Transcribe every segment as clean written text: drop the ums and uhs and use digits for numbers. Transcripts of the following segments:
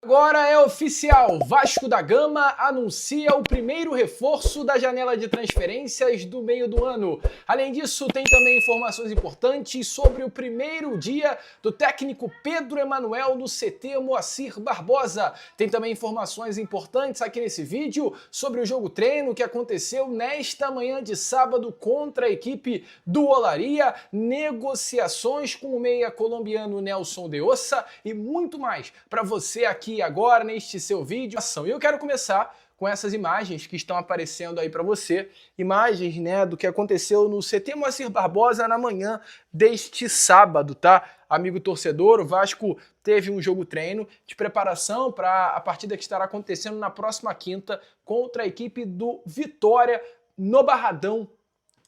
Agora é oficial, Vasco da Gama anuncia o primeiro reforço da janela de transferências do meio do ano. Além disso, tem também informações importantes sobre o primeiro dia do técnico Pedro Emanuel no CT Moacir Barbosa. Tem também informações importantes aqui nesse vídeo sobre o jogo treino que aconteceu nesta manhã de sábado contra a equipe do Olaria, negociações com o meia colombiano Nelson de Ossa e muito mais para você aqui agora neste seu vídeo. E eu quero começar com essas imagens que estão aparecendo aí para você, imagens, né, do que aconteceu no CT Moacir Barbosa na manhã deste sábado, tá? Amigo torcedor, o Vasco teve um jogo treino de preparação para a partida que estará acontecendo na próxima quinta contra a equipe do Vitória no Barradão,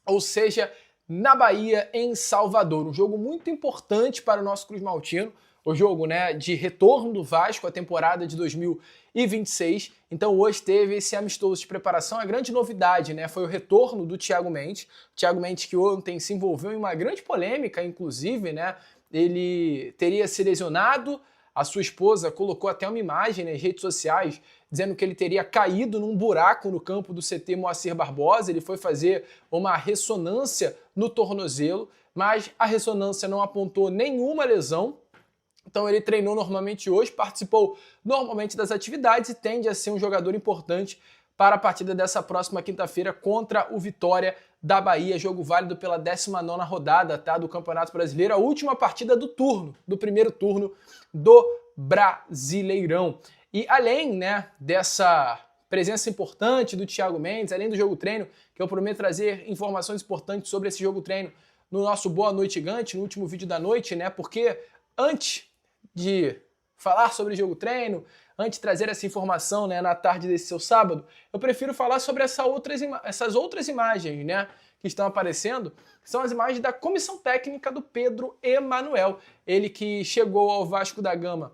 ou seja, na Bahia, em Salvador. Um jogo muito importante para o nosso Cruz Maltino, o jogo, né, de retorno do Vasco à temporada de 2026. Então hoje teve esse amistoso de preparação. A grande novidade, né, foi o retorno do Thiago Mendes. Thiago Mendes que ontem se envolveu em uma grande polêmica, inclusive, né, ele teria se lesionado. A sua esposa colocou até uma imagem nas redes sociais dizendo que ele teria caído num buraco no campo do CT Moacir Barbosa. Ele foi fazer uma ressonância no tornozelo, mas a ressonância não apontou nenhuma lesão. Então ele treinou normalmente hoje, participou normalmente das atividades e tende a ser um jogador importante para a partida dessa próxima quinta-feira contra o Vitória da Bahia, jogo válido pela 19ª rodada, tá, do Campeonato Brasileiro, a última partida do turno, do primeiro turno do Brasileirão. E além, né, dessa presença importante do Thiago Mendes, além do jogo treino, que eu prometo trazer informações importantes sobre esse jogo treino no nosso Boa Noite Gigante, no último vídeo da noite, né, porque antes de falar sobre jogo treino, antes de trazer essa informação, né, na tarde desse seu sábado, eu prefiro falar sobre essas outras imagens, né, que estão aparecendo, que são as imagens da comissão técnica do Pedro Emanuel. Ele que chegou ao Vasco da Gama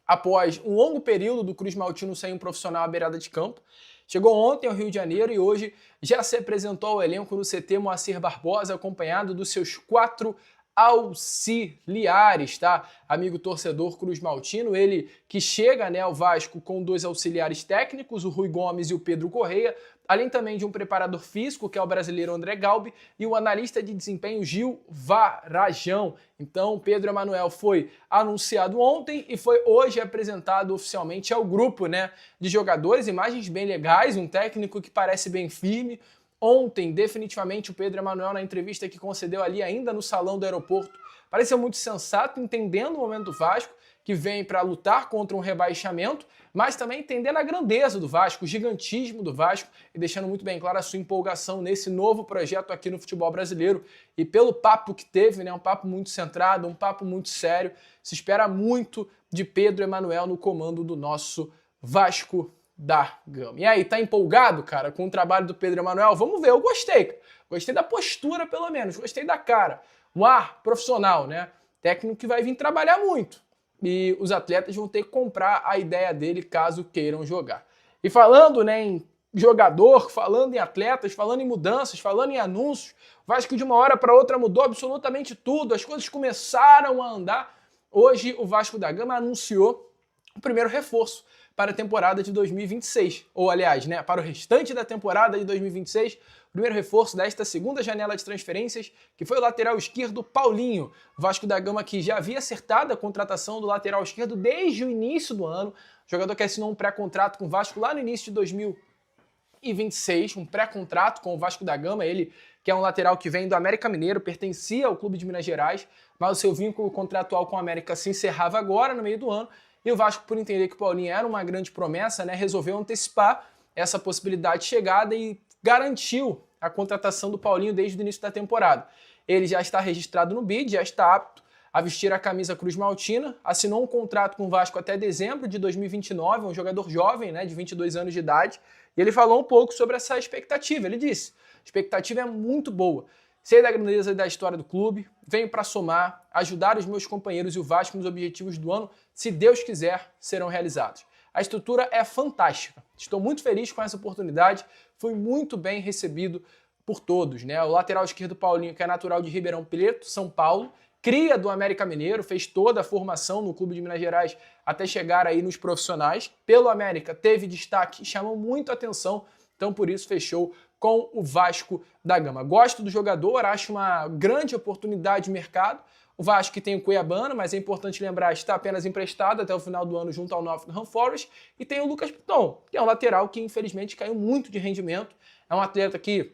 após um longo período do Cruz Maltino sem um profissional à beirada de campo. Chegou ontem ao Rio de Janeiro e hoje já se apresentou ao elenco no CT Moacir Barbosa, acompanhado dos seus 4 auxiliares, tá? Amigo torcedor Cruz Maltino, ele que chega, né, ao Vasco com 2 auxiliares técnicos, o Rui Gomes e o Pedro Correia, além também de um preparador físico, que é o brasileiro André Galbi, e o analista de desempenho Gil Varajão. Então, Pedro Emanuel foi anunciado ontem e foi hoje apresentado oficialmente ao grupo, né, de jogadores, imagens bem legais, um técnico que parece bem firme. Ontem, definitivamente, o Pedro Emanuel, na entrevista que concedeu ali ainda no salão do aeroporto, pareceu muito sensato, entendendo o momento do Vasco, que vem para lutar contra um rebaixamento, mas também entendendo a grandeza do Vasco, o gigantismo do Vasco, e deixando muito bem claro a sua empolgação nesse novo projeto aqui no futebol brasileiro. E pelo papo que teve, né, um papo muito centrado, um papo muito sério, se espera muito de Pedro Emanuel no comando do nosso Vasco da Gama. E aí, tá empolgado, cara, com o trabalho do Pedro Emanuel? Vamos ver, eu gostei, cara. Gostei da postura, pelo menos, gostei da cara. Um ar profissional, né? Técnico que vai vir trabalhar muito. E os atletas vão ter que comprar a ideia dele caso queiram jogar. E falando, né, em jogador, falando em atletas, falando em mudanças, falando em anúncios, o Vasco de uma hora para outra mudou absolutamente tudo, as coisas começaram a andar. Hoje o Vasco da Gama anunciou o primeiro reforço para a temporada de 2026, ou aliás, né, para o restante da temporada de 2026, o primeiro reforço desta segunda janela de transferências, que foi o lateral esquerdo Paulinho. Vasco da Gama que já havia acertado a contratação do lateral esquerdo desde o início do ano, jogador que assinou um pré-contrato com o Vasco lá no início de 2026, um pré-contrato com o Vasco da Gama, ele que é um lateral que vem do América Mineiro, pertencia ao clube de Minas Gerais, mas o seu vínculo contratual com o América se encerrava agora, no meio do ano. E o Vasco, por entender que o Paulinho era uma grande promessa, né, resolveu antecipar essa possibilidade de chegada e garantiu a contratação do Paulinho desde o início da temporada. Ele já está registrado no BID, já está apto a vestir a camisa Cruz Maltina, assinou um contrato com o Vasco até dezembro de 2029, um jogador jovem, né, de 22 anos de idade, e ele falou um pouco sobre essa expectativa. Ele disse: a expectativa é muito boa. Sei da grandeza da história do clube, venho para somar, ajudar os meus companheiros e o Vasco nos objetivos do ano, se Deus quiser, serão realizados. A estrutura é fantástica, estou muito feliz com essa oportunidade, fui muito bem recebido por todos, né? O lateral esquerdo Paulinho, que é natural de Ribeirão Preto, São Paulo, cria do América Mineiro, fez toda a formação no clube de Minas Gerais até chegar aí nos profissionais. Pelo América teve destaque, chamou muito a atenção, então por isso fechou com o Vasco da Gama. Gosto do jogador, acho uma grande oportunidade de mercado. O Vasco que tem o Cuiabano, mas é importante lembrar, está apenas emprestado até o final do ano junto ao Nottingham Forest. E tem o Lucas Piton, que é um lateral que infelizmente caiu muito de rendimento. É um atleta que,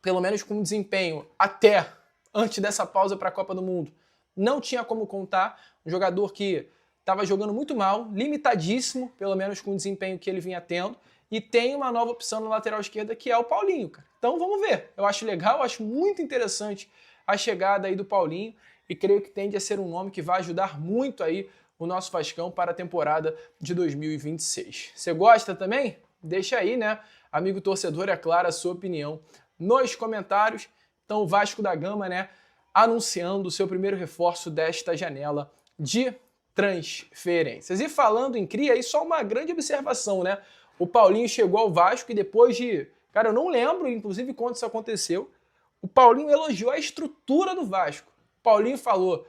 pelo menos com desempenho até antes dessa pausa para a Copa do Mundo, não tinha como contar. Um jogador que estava jogando muito mal, limitadíssimo, pelo menos com o desempenho que ele vinha tendo. E tem uma nova opção na lateral esquerda, que é o Paulinho, cara. Então vamos ver. Eu acho legal, acho muito interessante a chegada aí do Paulinho e creio que tende a ser um nome que vai ajudar muito aí o nosso Vascão para a temporada de 2026. Você gosta também? Deixa aí, né, amigo torcedor, é claro, a sua opinião nos comentários. Então o Vasco da Gama, né, anunciando o seu primeiro reforço desta janela de transferências. E falando em cria, aí só uma grande observação, né? O Paulinho chegou ao Vasco e depois de... Cara, eu não lembro, inclusive, quando isso aconteceu. O Paulinho elogiou a estrutura do Vasco. O Paulinho falou,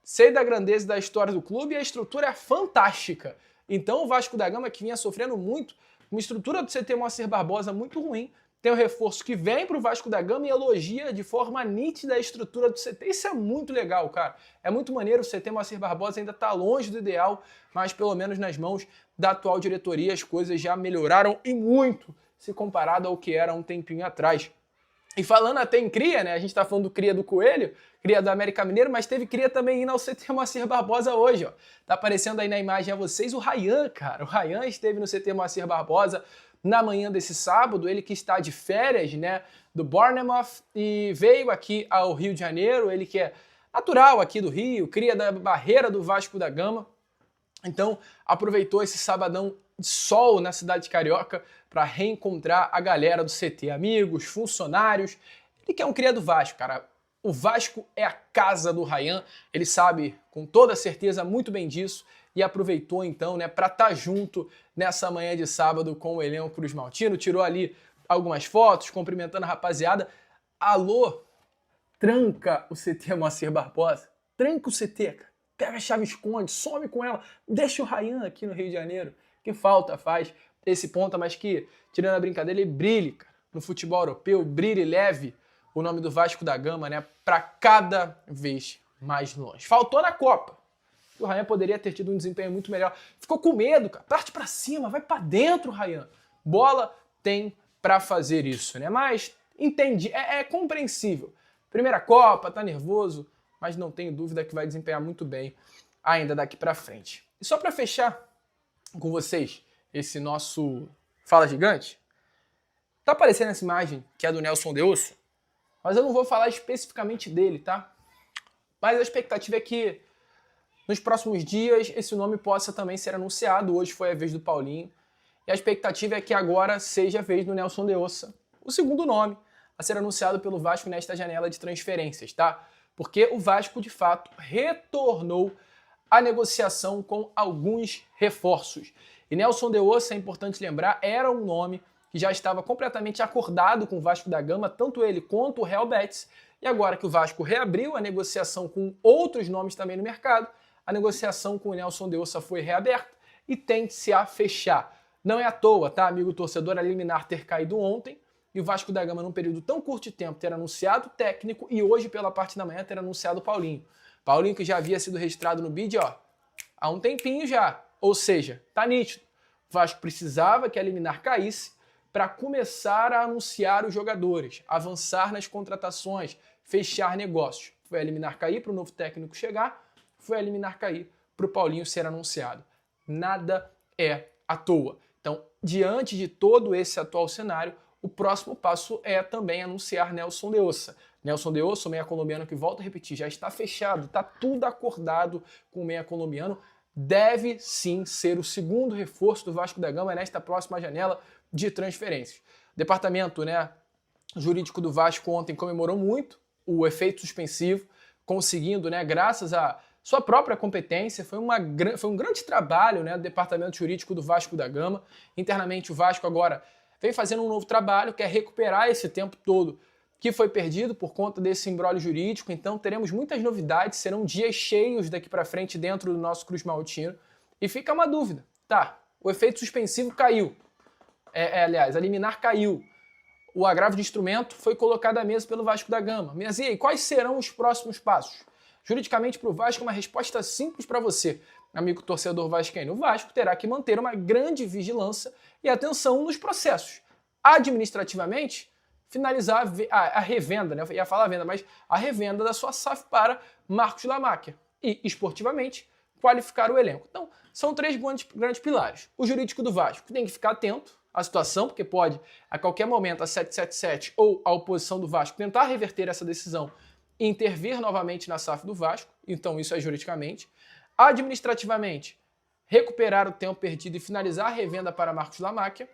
sei da grandeza da história do clube e a estrutura é fantástica. Então o Vasco da Gama, que vinha sofrendo muito, uma estrutura do CT Moacir Barbosa muito ruim, tem um reforço que vem para o Vasco da Gama e elogia de forma nítida a estrutura do CT. Isso é muito legal, cara. É muito maneiro, o CT Moacir Barbosa ainda está longe do ideal, mas pelo menos nas mãos da atual diretoria as coisas já melhoraram e muito se comparado ao que era um tempinho atrás. E falando até em cria, né? A gente tá falando do cria do Coelho, cria do América Mineiro, mas teve cria também indo ao CT Moacir Barbosa hoje, ó. Tá aparecendo aí na imagem a vocês o Ryan, cara. O Ryan esteve no CT Moacir Barbosa na manhã desse sábado, ele que está de férias, né, do Bournemouth e veio aqui ao Rio de Janeiro, ele que é natural aqui do Rio, cria da Barreira do Vasco da Gama. Então, aproveitou esse sabadão de sol na cidade carioca para reencontrar a galera do CT, amigos, funcionários. Ele que é um cria do Vasco, cara. O Vasco é a casa do Ryan, ele sabe com toda certeza muito bem disso e aproveitou então, né, para estar junto nessa manhã de sábado com o elenco Cruz Maltino, tirou ali algumas fotos, cumprimentando a rapaziada. Alô, tranca o CT Moacir Barbosa, tranca o CT, cara. Pega a chave, esconde, some com ela, deixa o Ryan aqui no Rio de Janeiro, que falta faz esse ponta, mas que, tirando a brincadeira, ele brilhe, cara, no futebol europeu, brilhe e leve o nome do Vasco da Gama, né, para cada vez mais longe. Faltou na Copa. O Ryan poderia ter tido um desempenho muito melhor. Ficou com medo, cara. Parte para cima, vai para dentro, Ryan. Bola tem para fazer isso, né? Mas entendi, é compreensível. Primeira Copa, tá nervoso, mas não tenho dúvida que vai desempenhar muito bem ainda daqui para frente. E só para fechar com vocês esse nosso Fala Gigante, tá aparecendo essa imagem que é do Nelson de Osso, mas eu não vou falar especificamente dele, tá? Mas a expectativa é que nos próximos dias esse nome possa também ser anunciado. Hoje foi a vez do Paulinho. E a expectativa é que agora seja a vez do Nelson de Ossa, o segundo nome a ser anunciado pelo Vasco nesta janela de transferências, tá? Porque o Vasco, de fato, retornou à negociação com alguns reforços. E Nelson de Ossa, é importante lembrar, era um nome que já estava completamente acordado com o Vasco da Gama, tanto ele quanto o Real Betis. E agora que o Vasco reabriu a negociação com outros nomes também no mercado, a negociação com o Nelson de Ossa foi reaberta e tende-se a fechar. Não é à toa, tá, amigo torcedor, a liminar ter caído ontem e o Vasco da Gama, num período tão curto de tempo, ter anunciado o técnico e hoje, pela parte da manhã, ter anunciado o Paulinho. Paulinho que já havia sido registrado no BID, ó, há um tempinho já. Ou seja, tá nítido. O Vasco precisava que a liminar caísse para começar a anunciar os jogadores, avançar nas contratações, fechar negócios. Foi a liminar cair para o novo técnico chegar, foi a liminar cair para o Paulinho ser anunciado. Nada é à toa. Então, diante de todo esse atual cenário, o próximo passo é também anunciar Nelson de Ossa. Nelson de Ossa, o meia colombiano que, volto a repetir, já está fechado, está tudo acordado com o meia colombiano, deve sim ser o segundo reforço do Vasco da Gama nesta próxima janela de transferências. O departamento, né, jurídico do Vasco ontem comemorou muito o efeito suspensivo, conseguindo, né, graças a sua própria competência, foi um grande trabalho, né, do departamento jurídico do Vasco da Gama. Internamente o Vasco agora vem fazendo um novo trabalho, quer recuperar esse tempo todo que foi perdido por conta desse imbróglio jurídico, então teremos muitas novidades, serão dias cheios daqui para frente dentro do nosso Cruz Maltino. E fica uma dúvida, tá, o efeito suspensivo caiu, aliás, a liminar caiu, o agravo de instrumento foi colocado à mesa pelo Vasco da Gama. Mas e aí, quais serão os próximos passos? Juridicamente para o Vasco, uma resposta simples para você, amigo torcedor vascaíno. O Vasco terá que manter uma grande vigilância e atenção nos processos. Administrativamente, finalizar a revenda, né? Eu ia falar a venda, mas a revenda da sua SAF para Marcos Lamáquia. E, esportivamente, qualificar o elenco. Então, são três grandes pilares. O jurídico do Vasco tem que ficar atento à situação, porque pode, a qualquer momento, a 777 ou a oposição do Vasco tentar reverter essa decisão e intervir novamente na SAF do Vasco. Então, isso é juridicamente. Administrativamente, recuperar o tempo perdido e finalizar a revenda para Marcos Lamáquia.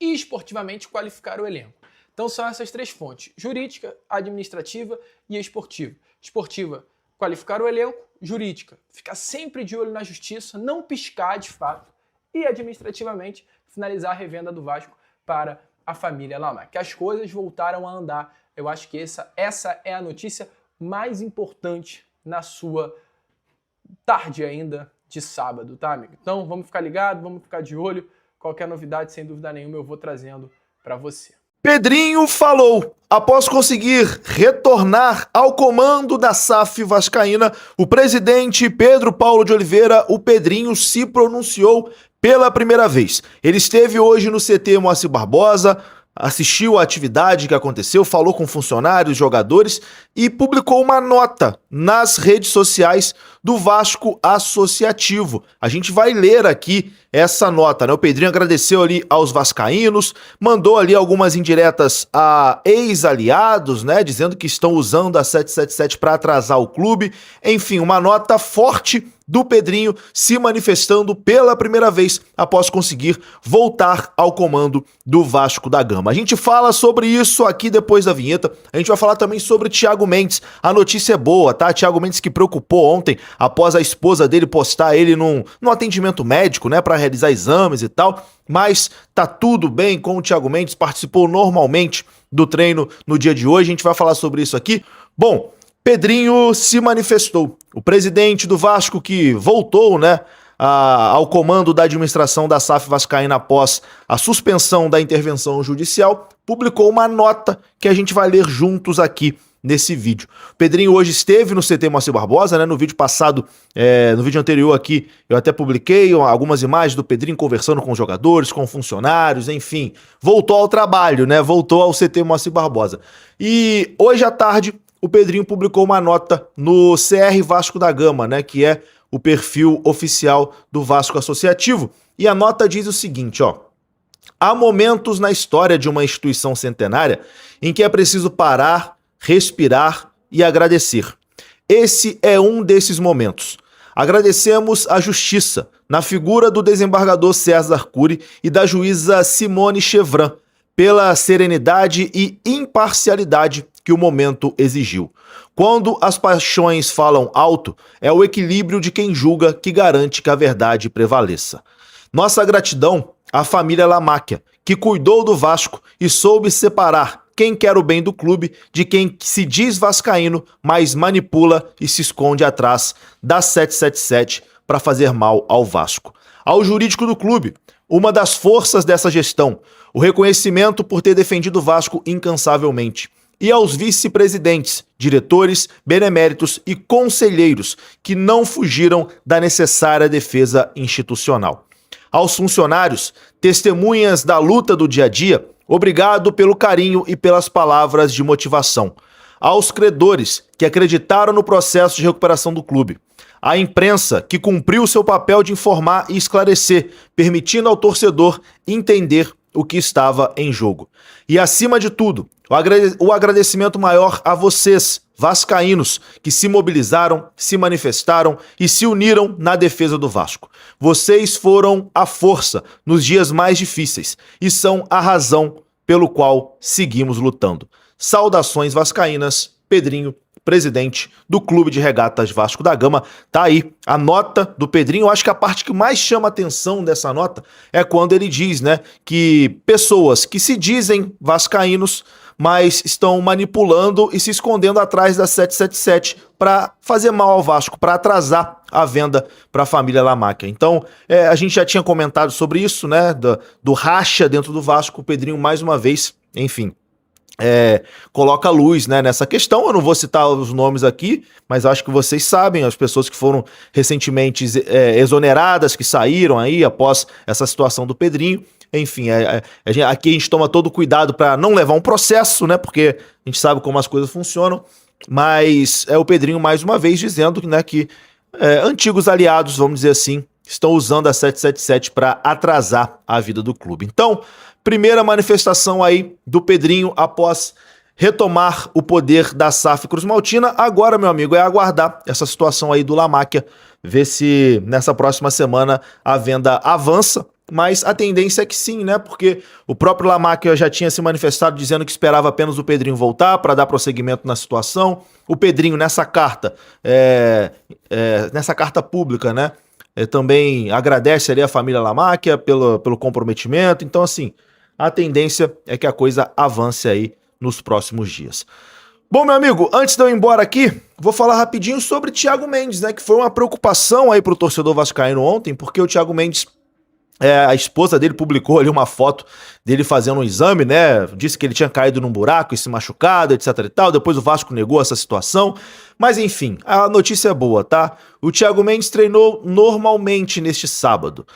E, esportivamente, qualificar o elenco. Então são essas três fontes, jurídica, administrativa e esportiva. Esportiva, qualificar o elenco. Jurídica, ficar sempre de olho na justiça, não piscar de fato. E administrativamente, finalizar a revenda do Vasco para a família Lamáquia. Que as coisas voltaram a andar. Eu acho que essa é a notícia mais importante na sua tarde ainda de sábado, tá, amigo? Então vamos ficar ligados, vamos ficar de olho. Qualquer novidade, sem dúvida nenhuma, eu vou trazendo para você. Pedrinho falou. Após conseguir retornar ao comando da SAF vascaína, o presidente Pedro Paulo de Oliveira, o Pedrinho, se pronunciou pela primeira vez. Ele esteve hoje no CT Moacir Barbosa, assistiu à atividade que aconteceu, falou com funcionários, jogadores e publicou uma nota nas redes sociais do Vasco Associativo. A gente vai ler aqui essa nota, né? O Pedrinho agradeceu ali aos vascaínos, mandou ali algumas indiretas a ex-aliados, né? Dizendo que estão usando a 777 para atrasar o clube. Enfim, uma nota forte do Pedrinho se manifestando pela primeira vez após conseguir voltar ao comando do Vasco da Gama. A gente fala sobre isso aqui depois da vinheta. A gente vai falar também sobre Thiago Mendes. A notícia é boa, tá? Thiago Mendes que preocupou ontem após a esposa dele postar ele num atendimento médico, né, para realizar exames e tal. Mas tá tudo bem com o Thiago Mendes, participou normalmente do treino no dia de hoje. A gente vai falar sobre isso aqui. Bom, Pedrinho se manifestou. O presidente do Vasco que voltou, né, ao comando da administração da SAF vascaína após a suspensão da intervenção judicial, publicou uma nota que a gente vai ler juntos aqui nesse vídeo. O Pedrinho hoje esteve no CT Moacir Barbosa, né, no vídeo passado, no vídeo anterior aqui, eu até publiquei algumas imagens do Pedrinho conversando com jogadores, com funcionários, enfim, voltou ao trabalho, né, voltou ao CT Moacir Barbosa. E hoje à tarde, o Pedrinho publicou uma nota no CR Vasco da Gama, né, que é o perfil oficial do Vasco Associativo. E a nota diz o seguinte, ó: há momentos na história de uma instituição centenária em que é preciso parar, respirar e agradecer. Esse é um desses momentos. Agradecemos a justiça, na figura do desembargador César Cury e da juíza Simone Chevran, pela serenidade e imparcialidade que o momento exigiu. Quando as paixões falam alto, é o equilíbrio de quem julga que garante que a verdade prevaleça. Nossa gratidão à família Lamáquia, que cuidou do Vasco e soube separar quem quer o bem do clube de quem se diz vascaíno, mas manipula e se esconde atrás da 777 para fazer mal ao Vasco. Ao jurídico do clube, uma das forças dessa gestão, o reconhecimento por ter defendido o Vasco incansavelmente. E aos vice-presidentes, diretores, beneméritos e conselheiros que não fugiram da necessária defesa institucional. Aos funcionários, testemunhas da luta do dia a dia, obrigado pelo carinho e pelas palavras de motivação. Aos credores, que acreditaram no processo de recuperação do clube. À imprensa, que cumpriu seu papel de informar e esclarecer, permitindo ao torcedor entender o que estava em jogo. E, acima de tudo, o agradecimento maior a vocês, vascaínos, que se mobilizaram, se manifestaram e se uniram na defesa do Vasco. Vocês foram a força nos dias mais difíceis e são a razão pelo qual seguimos lutando. Saudações vascaínas, Pedrinho, presidente do Clube de Regatas Vasco da Gama. Tá aí a nota do Pedrinho. Eu acho que a parte que mais chama atenção dessa nota é quando ele diz, né, que pessoas que se dizem vascaínos, mas estão manipulando e se escondendo atrás da 777 para fazer mal ao Vasco, para atrasar a venda para a família Lamáquia. Então, a gente já tinha comentado sobre isso, né, do racha dentro do Vasco. O Pedrinho, mais uma vez, enfim, coloca luz, né, nessa questão. Eu não vou citar os nomes aqui, mas acho que vocês sabem, as pessoas que foram recentemente exoneradas, que saíram aí após essa situação do Pedrinho. Enfim, aqui a gente toma todo o cuidado para não levar um processo, né, porque a gente sabe como as coisas funcionam, mas é o Pedrinho mais uma vez dizendo, né, que antigos aliados, vamos dizer assim, estão usando a 777 para atrasar a vida do clube. Então, primeira manifestação aí do Pedrinho após retomar o poder da SAF Cruz Maltina. Agora, meu amigo, é aguardar essa situação aí do Lamáquia, ver se nessa próxima semana a venda avança. Mas a tendência é que sim, né? Porque o próprio Lamáquia já tinha se manifestado dizendo que esperava apenas o Pedrinho voltar para dar prosseguimento na situação. O Pedrinho, nessa carta, nessa carta pública, né? Também agradece ali a família Lamáquia pelo comprometimento. Então, assim, a tendência é que a coisa avance aí nos próximos dias. Bom, meu amigo, antes de eu ir embora aqui, vou falar rapidinho sobre Thiago Mendes, né? Que foi uma preocupação aí pro torcedor vascaíno ontem, porque o Thiago Mendes, a esposa dele publicou ali uma foto dele fazendo um exame, né? Disse que ele tinha caído num buraco e se machucado, etc e tal. Depois o Vasco negou essa situação. Mas enfim, a notícia é boa, tá? O Thiago Mendes treinou normalmente neste sábado.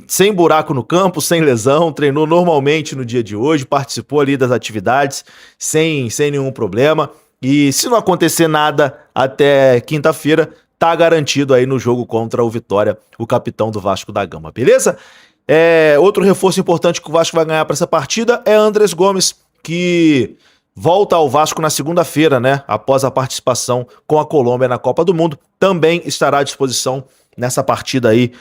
Sem buraco no campo, sem lesão, treinou normalmente no dia de hoje, participou ali das atividades sem nenhum problema. E se não acontecer nada até quinta-feira, tá garantido aí no jogo contra o Vitória, o capitão do Vasco da Gama, beleza? Outro reforço importante que o Vasco vai ganhar para essa partida é Andrés Gomes, que volta ao Vasco na segunda-feira, né? Após a participação com a Colômbia na Copa do Mundo. Também estará à disposição nessa partida aí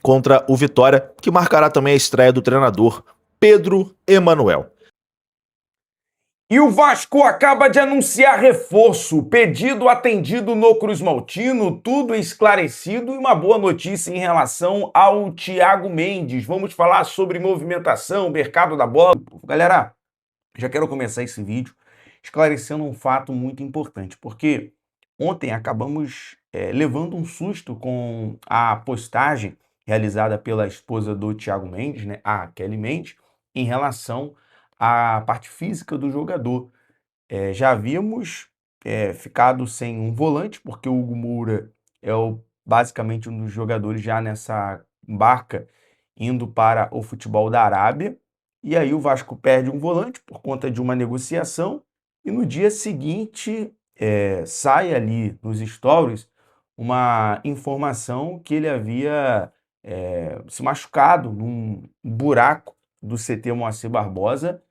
contra o Vitória, que marcará também a estreia do treinador Pedro Emanuel. E o Vasco acaba de anunciar reforço, pedido atendido no Cruz Maltino, tudo esclarecido e uma boa notícia em relação ao Thiago Mendes. Vamos falar sobre movimentação, mercado da bola. Galera, já quero começar esse vídeo esclarecendo um fato muito importante, porque ontem acabamos levando um susto com a postagem realizada pela esposa do Thiago Mendes, né, a Kelly Mendes, em relação à parte física do jogador. Já havíamos ficado sem um volante, porque o Hugo Moura é basicamente um dos jogadores já nessa barca indo para o futebol da Arábia, e aí o Vasco perde um volante por conta de uma negociação, e no dia seguinte sai ali nos stories uma informação que ele havia se machucado num buraco do CT Moacir Barbosa,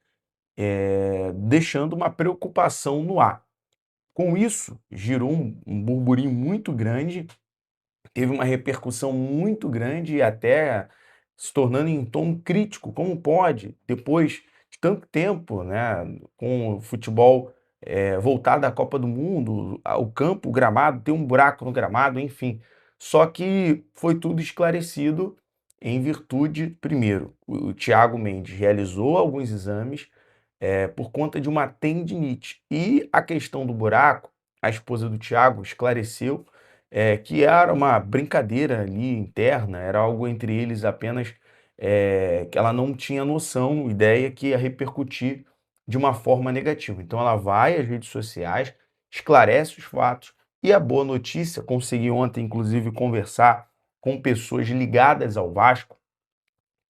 deixando uma preocupação no ar. Com isso, girou um burburinho muito grande, teve uma repercussão muito grande e até se tornando em tom crítico. Como pode, depois de tanto tempo, né, com o futebol voltado à Copa do Mundo, o campo, o gramado, ter um buraco no gramado, enfim. Só que foi tudo esclarecido em virtude, primeiro, o Thiago Mendes realizou alguns exames por conta de uma tendinite. E a questão do buraco, a esposa do Thiago esclareceu que era uma brincadeira ali interna, era algo entre eles apenas, que ela não tinha noção, ideia que ia repercutir de uma forma negativa. Então ela vai às redes sociais, esclarece os fatos, e a boa notícia, consegui ontem inclusive conversar com pessoas ligadas ao Vasco,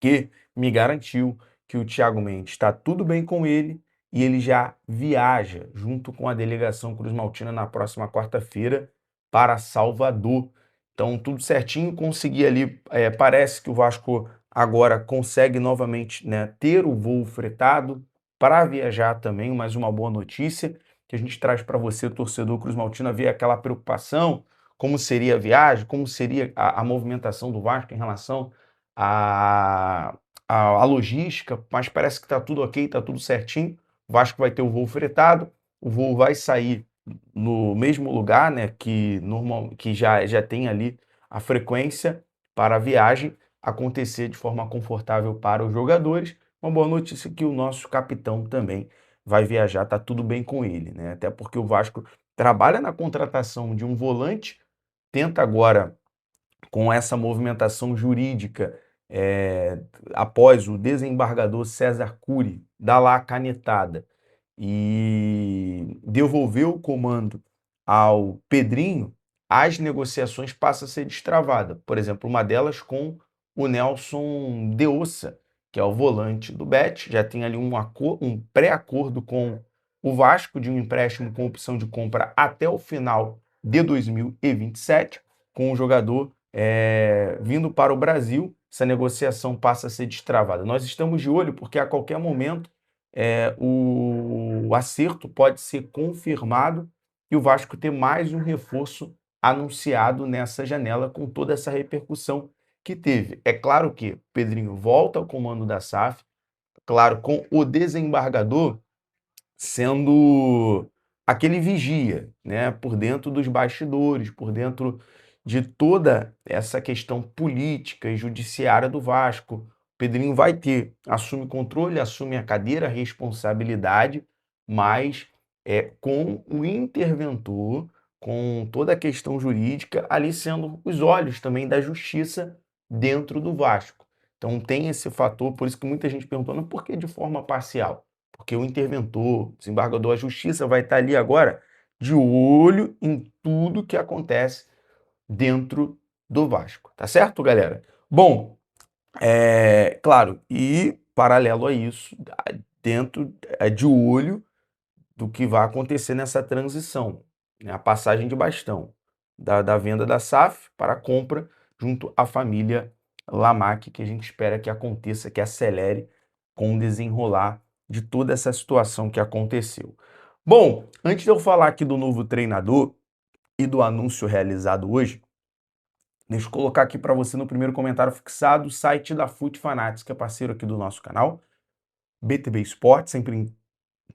que me garantiu que o Thiago Mendes está tudo bem com ele e ele já viaja junto com a delegação Cruz Maltina na próxima quarta-feira para Salvador. Então, tudo certinho, consegui ali, parece que o Vasco agora consegue novamente, né, ter o voo fretado para viajar também, mais uma boa notícia que a gente traz para você, torcedor Cruz Maltina, ver aquela preocupação, como seria a viagem, como seria a movimentação do Vasco em relação a logística, mas parece que está tudo ok, está tudo certinho. O Vasco vai ter o voo fretado, o voo vai sair no mesmo lugar, né, que já tem ali a frequência para a viagem acontecer de forma confortável para os jogadores. Uma boa notícia é que o nosso capitão também vai viajar, tá tudo bem com ele, né? Até porque o Vasco trabalha na contratação de um volante, tenta agora com essa movimentação jurídica, após o desembargador César Cury dar lá a canetada e devolver o comando ao Pedrinho, as negociações passam a ser destravadas. Por exemplo, uma delas com o Nelson de Ossa, que é o volante do Bet, já tem ali um pré-acordo com o Vasco de um empréstimo com opção de compra até o final de 2027, com o jogador vindo para o Brasil. Essa negociação passa a ser destravada. Nós estamos de olho porque a qualquer momento o acerto pode ser confirmado e o Vasco ter mais um reforço anunciado nessa janela com toda essa repercussão que teve. É claro que Pedrinho volta ao comando da SAF, claro, com o desembargador sendo aquele vigia, né, por dentro dos bastidores, por dentro de toda essa questão política e judiciária do Vasco. O Pedrinho vai assume controle, assume a cadeira, a responsabilidade, mas com o interventor, com toda a questão jurídica, ali sendo os olhos também da justiça dentro do Vasco. Então tem esse fator, por isso que muita gente perguntando por que de forma parcial? Porque o interventor, o desembargador, a justiça vai estar ali agora de olho em tudo que acontece dentro do Vasco. Tá certo, galera? Bom, claro, e paralelo a isso, dentro de olho do que vai acontecer nessa transição, né? A passagem de bastão da venda da SAF para a compra junto à família Lamac, que a gente espera que aconteça, que acelere com o desenrolar de toda essa situação que aconteceu. Bom, antes de eu falar aqui do novo treinador e do anúncio realizado hoje, deixa eu colocar aqui para você no primeiro comentário fixado o site da Fute Fanatics, que é parceiro aqui do nosso canal, BTB Esporte, sempre em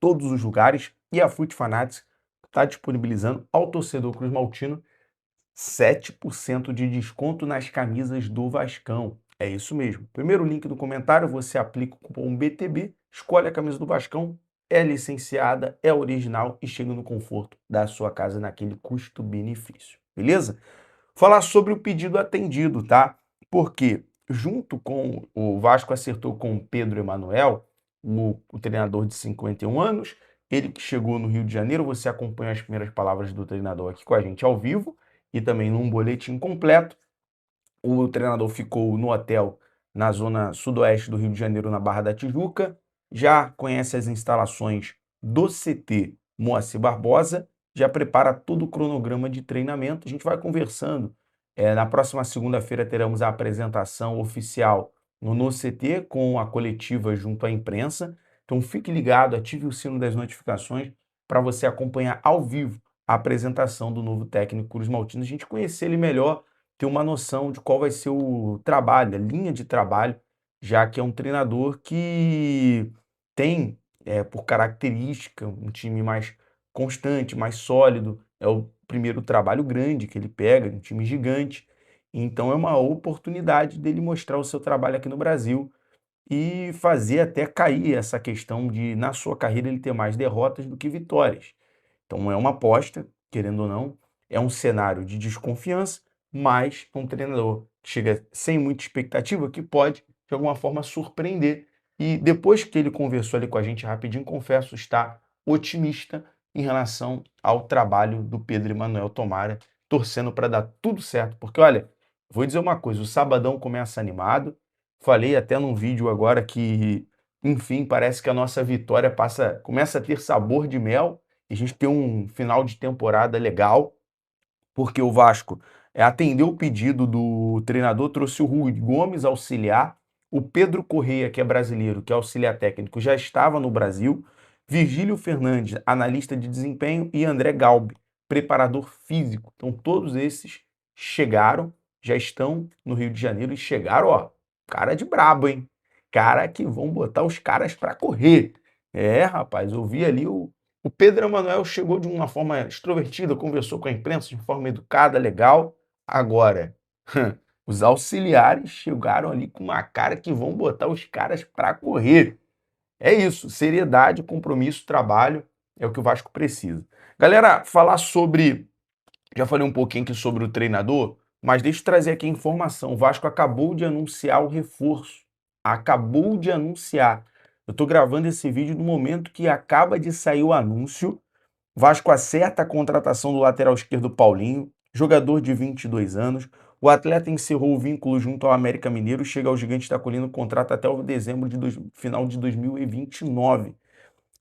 todos os lugares, e a Fute Fanatics está disponibilizando ao torcedor Cruz Maltino 7% de desconto nas camisas do Vascão. É isso mesmo. Primeiro link do comentário, você aplica o cupom BTB, escolhe a camisa do Vascão, é licenciada, é original e chega no conforto da sua casa naquele custo-benefício. Beleza? Falar sobre o pedido atendido, tá? Porque junto com o Vasco acertou com o Pedro Emanuel, o treinador de 51 anos, ele que chegou no Rio de Janeiro, você acompanha as primeiras palavras do treinador aqui com a gente ao vivo e também num boletim completo. O treinador ficou no hotel na zona sudoeste do Rio de Janeiro, na Barra da Tijuca, já conhece as instalações do CT Moacir Barbosa, já prepara todo o cronograma de treinamento. A gente vai conversando. Na próxima segunda-feira teremos a apresentação oficial no CT com a coletiva junto à imprensa. Então fique ligado, ative o sino das notificações para você acompanhar ao vivo a apresentação do novo técnico Cruz Maltino, a gente conhecer ele melhor, ter uma noção de qual vai ser o trabalho, a linha de trabalho, já que é um treinador que tem, por característica, um time mais constante, mais sólido. É o primeiro trabalho grande que ele pega, um time gigante. Então é uma oportunidade dele mostrar o seu trabalho aqui no Brasil e fazer até cair essa questão de, na sua carreira, ele ter mais derrotas do que vitórias. Então é uma aposta, querendo ou não, é um cenário de desconfiança, mas um treinador que chega sem muita expectativa, que pode, de alguma forma, surpreender. E depois que ele conversou ali com a gente rapidinho, confesso, está otimista em relação ao trabalho do Pedro Emanuel, tomara, torcendo para dar tudo certo. Porque, olha, vou dizer uma coisa, o sabadão começa animado, falei até num vídeo agora que, enfim, parece que a nossa vitória começa a ter sabor de mel, e a gente tem um final de temporada legal, porque o Vasco atendeu o pedido do treinador, trouxe o Rui Gomes auxiliar, o Pedro Correia, que é brasileiro, que é auxiliar técnico, já estava no Brasil, Virgílio Fernandes, analista de desempenho, e André Galbi, preparador físico. Então todos esses chegaram, já estão no Rio de Janeiro e chegaram, ó, cara de brabo, hein? Cara que vão botar os caras para correr. Rapaz, eu vi ali O Pedro Emanuel chegou de uma forma extrovertida, conversou com a imprensa de forma educada, legal. Agora, os auxiliares chegaram ali com uma cara que vão botar os caras para correr. É isso, seriedade, compromisso, trabalho, é o que o Vasco precisa. Galera, falar sobre... Já falei um pouquinho aqui sobre o treinador, mas deixa eu trazer aqui a informação. O Vasco acabou de anunciar o reforço. Acabou de anunciar. Eu tô gravando esse vídeo no momento que acaba de sair o anúncio. O Vasco acerta a contratação do lateral esquerdo Paulinho, jogador de 22 anos. O atleta encerrou o vínculo junto ao América Mineiro, chega ao Gigante da Colina, contrato até o final de 2029.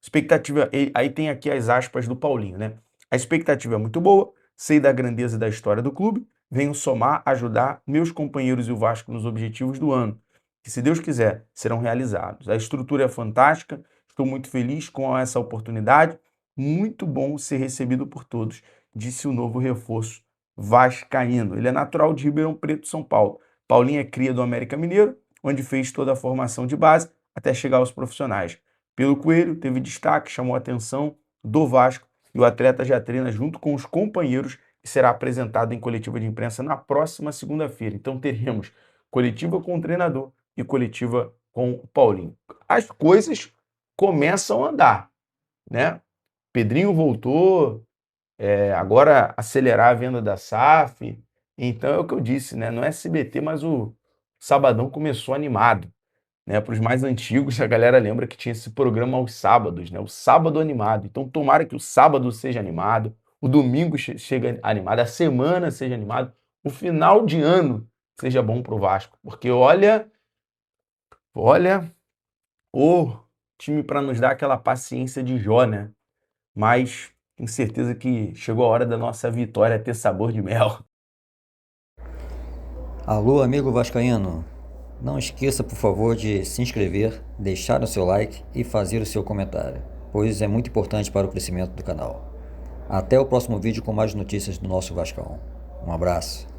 Expectativa, aí tem aqui as aspas do Paulinho, né? A expectativa é muito boa, sei da grandeza da história do clube, venho somar, ajudar meus companheiros e o Vasco nos objetivos do ano, que se Deus quiser, serão realizados. A estrutura é fantástica, estou muito feliz com essa oportunidade, muito bom ser recebido por todos, disse o novo reforço vascaíno. Ele é natural de Ribeirão Preto, São Paulo. Paulinho é cria do América Mineiro, onde fez toda a formação de base até chegar aos profissionais. Pelo Coelho, teve destaque, chamou a atenção do Vasco e o atleta já treina junto com os companheiros e será apresentado em coletiva de imprensa na próxima segunda-feira. Então teremos coletiva com o treinador e coletiva com o Paulinho. As coisas começam a andar, né? Pedrinho voltou, agora acelerar a venda da SAF. Então é o que eu disse, né? No SBT, mas o Sabadão começou animado. Né, para os mais antigos, a galera lembra que tinha esse programa aos sábados, né, o Sábado Animado. Então, tomara que o sábado seja animado, o domingo chegue animado, a semana seja animado, o final de ano seja bom para o Vasco. Porque olha, o time para nos dar aquela paciência de Jó, né? Mas tenho certeza que chegou a hora da nossa vitória ter sabor de mel. Alô, amigo vascaíno. Não esqueça, por favor, de se inscrever, deixar o seu like e fazer o seu comentário, pois é muito importante para o crescimento do canal. Até o próximo vídeo com mais notícias do nosso Vascão. Um abraço.